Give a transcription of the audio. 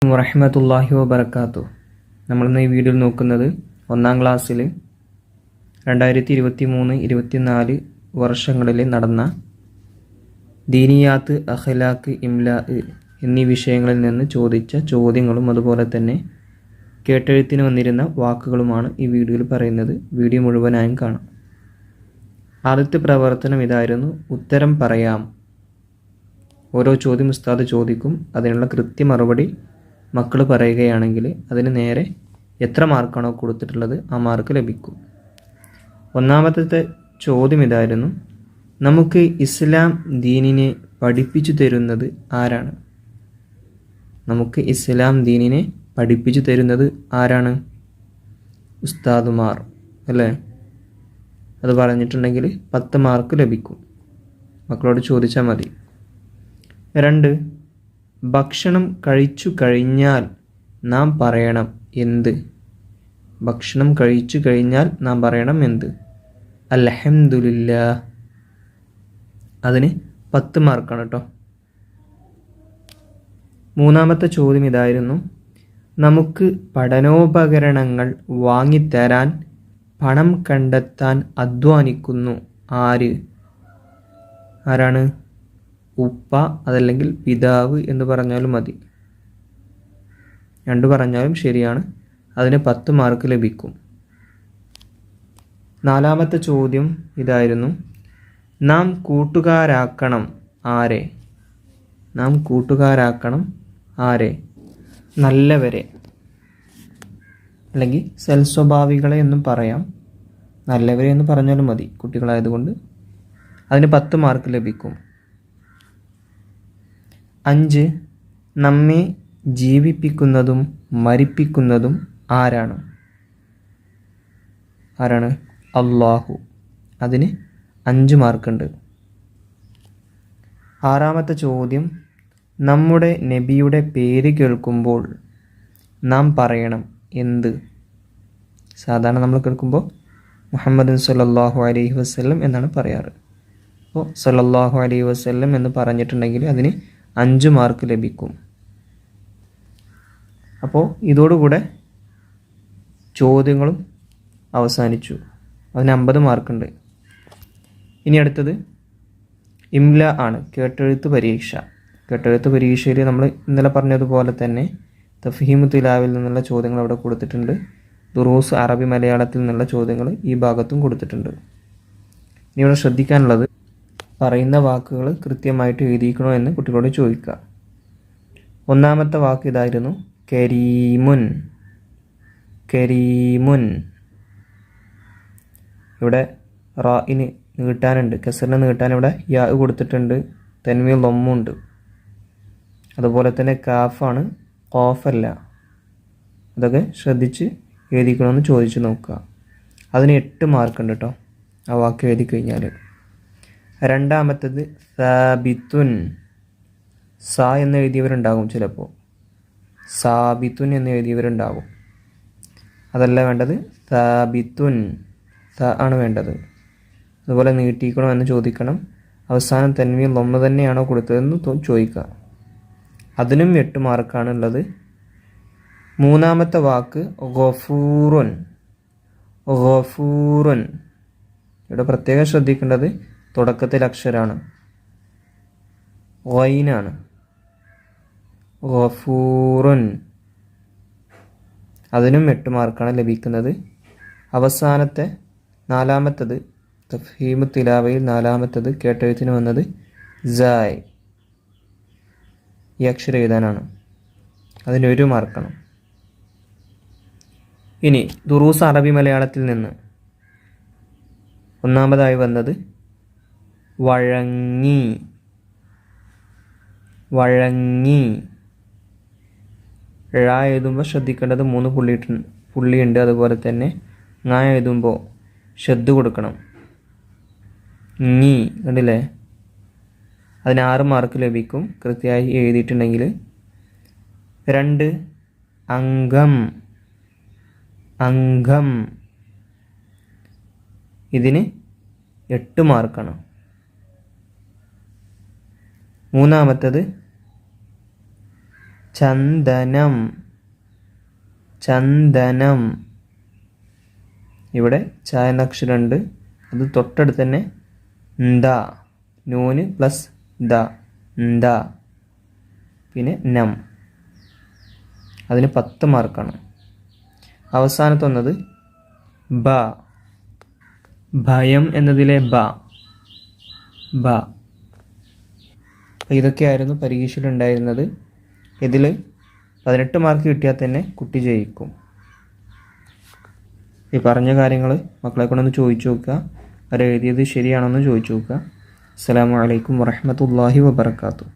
വറഹ്മത്തുള്ളാഹി വബറകാതുഹു. നമ്മളിന്ന് ഈ വീഡിയോയിൽ നോക്കുന്നത് 1-ാം ക്ലാസ്സിൽ 2023-24 വർഷങ്ങളിൽ നടന്ന ദീനിയാത്ത്, അഖ്ലാഖ്, ഇംലാ എന്നീ വിഷയങ്ങളിൽ നിന്ന് ചോദിച്ച ചോദ്യങ്ങളും അതുപോലെ തന്നെ കേട്ടെഴുത്തിന് വന്നിരുന്ന വാക്കുകളുമാണ് ഈ വീഡിയോയിൽ പറയുന്നത്. വീഡിയോ മുഴുവനായും കാണാം. ആദ്യത്തെ പ്രവർത്തനം ഇതായിരുന്നു: ഉത്തരം പറയാം. ഓരോ ചോദ്യം ഉസ്താദ് ചോദിക്കും, അതിനുള്ള കൃത്യ മറുപടി മക്കൾ പറയുകയാണെങ്കിൽ അതിന് നേരെ എത്ര മാർക്കാണോ കൊടുത്തിട്ടുള്ളത് ആ മാർക്ക് ലഭിക്കും. ഒന്നാമത്തെ ചോദ്യം ഇതായിരുന്നു: നമുക്ക് ഇസ്ലാം ദീനിനെ പഠിപ്പിച്ചു തരുന്നത് ആരാണ്? നമുക്ക് ഇസ്ലാം ദീനിനെ പഠിപ്പിച്ചു തരുന്നത് ആരാണ്? ഉസ്താദുമാർ അല്ലേ? അത് പറഞ്ഞിട്ടുണ്ടെങ്കിൽ 10 മാർക്ക് ലഭിക്കും. മക്കളോട് ചോദിച്ചാൽ മതി. 2, ഭക്ഷണം കഴിച്ചു കഴിഞ്ഞാൽ നാം പറയണം എന്ത്? ഭക്ഷണം കഴിച്ചു കഴിഞ്ഞാൽ നാം പറയണം എന്ത്? അൽഹംദുലില്ലാഹ്. അതിന് 10 മാർക്കാണ് കേട്ടോ. മൂന്നാമത്തെ ചോദ്യം ഇതായിരുന്നു: നമുക്ക് പഠനോപകരണങ്ങൾ വാങ്ങിത്തരാൻ പണം കണ്ടെത്താൻ അധ്വാനിക്കുന്നു ആര്? ആരാണ്? ഉപ്പ, അതല്ലെങ്കിൽ പിതാവ് എന്ന് പറഞ്ഞാലും മതി. 2 പറഞ്ഞാലും ശരിയാണ്. അതിന് 10 മാർക്ക് ലഭിക്കും. നാലാമത്തെ ചോദ്യം ഇതായിരുന്നു: നാം കൂട്ടുകാരാക്കണം ആരെ? നാം കൂട്ടുകാരാക്കണം ആരെ? നല്ലവരെ, അല്ലെങ്കിൽ സൽസ്വഭാവികളെ എന്നും പറയാം. നല്ലവരെ എന്ന് പറഞ്ഞാലും മതി, കുട്ടികളായതുകൊണ്ട്. അതിന് 10 മാർക്ക് ലഭിക്കും. 5, നമ്മെ ജീവിപ്പിക്കുന്നതും മരിപ്പിക്കുന്നതും ആരാണ്? ആരാണ്? അല്ലാഹു. അതിന് 5 മാർക്കുണ്ട്. 6ാമത്തെ ചോദ്യം: നമ്മുടെ നബിയുടെ പേര് കേൾക്കുമ്പോൾ നാം പറയണം എന്ത്? സാധാരണ നമ്മൾ കേൾക്കുമ്പോൾ മുഹമ്മദ് സല്ലല്ലാഹു അലൈഹി വസല്ലം എന്നാണ് പറയാറ്. അപ്പോൾ സല്ലല്ലാഹു അലൈഹി വസല്ലം എന്ന് പറഞ്ഞിട്ടുണ്ടെങ്കിൽ അതിന് 5 മാർക്ക് ലഭിക്കും. അപ്പോൾ ഇതോടുകൂടെ ചോദ്യങ്ങളും അവസാനിച്ചു. അതിന് 50 മാർക്കുണ്ട്. ഇനി അടുത്തത് ഇംല ആണ്, കേട്ടെഴുത്ത് പരീക്ഷ. കേട്ടെഴുത്ത് പരീക്ഷയിൽ നമ്മൾ ഇന്നലെ പറഞ്ഞതുപോലെ തന്നെ തഫ്ഹീമു തിലാവിൽ നിന്നുള്ള ചോദ്യങ്ങൾ അവിടെ കൊടുത്തിട്ടുണ്ട്. ദുറൂസ് അറബി മലയാളത്തിൽ നിന്നുള്ള ചോദ്യങ്ങൾ ഈ ഭാഗത്തും കൊടുത്തിട്ടുണ്ട്. ഇനി ഇവിടെ ശ്രദ്ധിക്കാനുള്ളത്, പറയുന്ന വാക്കുകൾ കൃത്യമായിട്ട് എഴുതിക്കണോ എന്ന് കുട്ടികളോട് ചോദിക്കുക. 1ാമത്തെ വാക്ക് ഇതായിരുന്നു: കരീമുൻ. കരീമുൻ. ഇവിടെ റായിന് നീട്ടാനുണ്ട്, കസറിന് നീട്ടാൻ ഇവിടെ യാ കൊടുത്തിട്ടുണ്ട്, തൻവീൻ ലൊമ്മുണ്ട്. അതുപോലെ തന്നെ കാഫാണ്, ഖാഫല്ല. അതൊക്കെ ശ്രദ്ധിച്ച് എഴുതിക്കണമെന്ന് ചോദിച്ച് നോക്കുക. അതിന് 8 മാർക്കുണ്ട് കേട്ടോ, ആ വാക്ക് എഴുതി കഴിഞ്ഞാൽ. 2ാമത്തേത് സാബിത്തുൻ. സാ എന്ന് എഴുതിയവരുണ്ടാകും ചിലപ്പോൾ, സാബിത്തുൻ എന്ന് എഴുതിയവരുണ്ടാകും. അതല്ല വേണ്ടത്, സാബിത്തുൻ. സ ആണ് വേണ്ടത്. അതുപോലെ നീട്ടിക്കണോ എന്ന് ചോദിക്കണം. അവസാനം തൻവീൻ ലൊമ്മ തന്നെയാണോ കൊടുത്തതെന്ന് ചോദിക്കുക. അതിനും 8 മാർക്കാണ് ഉള്ളത്. 3ാമത്തെ വാക്ക് ഗഫൂറുൻ. ഗഫൂറുൻ. ഇവിടെ പ്രത്യേകം ശ്രദ്ധിക്കേണ്ടത് തുടക്കത്തിൽ അക്ഷരമാണ്, ഗൈനാണ്. ഗഫൂറുൻ. അതിനും 8 മാർക്കാണ് ലഭിക്കുന്നത്. അവസാനത്തെ 4ാമത്തത് തഫ്ഹീമു തിലാവയിൽ 4ാമത്തത് കേട്ടെഴുത്തിന് വന്നത് സായ്. ഈ അക്ഷരം എഴുതാനാണ്. അതിന് 1 മാർക്കാണ്. ഇനി ദുറൂസ് അറബി മലയാളത്തിൽ നിന്ന് 1ാമതായി വന്നത് വഴങ്ങി. വഴങ്ങി. ഴ എഴുതുമ്പോൾ ശ്രദ്ധിക്കേണ്ടത് 3 പുള്ളിയുണ്ട്. അതുപോലെ തന്നെ ങ എഴുതുമ്പോൾ ഷദ് കൊടുക്കണം. ഞി. കണ്ടില്ലേ? അതിന് 6 മാർക്ക് ലഭിക്കും കൃത്യമായി എഴുതിയിട്ടുണ്ടെങ്കിൽ. 2, അംഗം. അംഗം. ഇതിന് 8 മാർക്കാണ്. 3ാമത്തേത് ചന്ദനം, ചന്ദനം. ഇവിടെ ച എന്ന അക്ഷരമുണ്ട്, അത് തൊട്ടടുത്ത് തന്നെ ന്ത, നൂന് പ്ലസ് ദ, ന്ത. പിന്നെ നം, അതിന് 10 മാർക്കാണ്. അവസാനത്തെ വന്നത് ബ, ഭയം എന്നതിലെ ബ, ബ. അപ്പോൾ ഇതൊക്കെയായിരുന്നു പരീക്ഷയിലുണ്ടായിരുന്നത്. ഇതിൽ 18 മാർക്ക് കിട്ടിയാൽ തന്നെ കുട്ടി ജയിക്കും. ഈ പറഞ്ഞ കാര്യങ്ങൾ മക്കളെ കൊണ്ടൊന്ന് ചോദിച്ചു നോക്കുക, അവർ എഴുതിയത് ശരിയാണെന്ന് ചോദിച്ചു നോക്കുക. അസ്സലാമു അലൈക്കും വറഹ്മത്തുള്ളാഹി വബറകാതുഹു.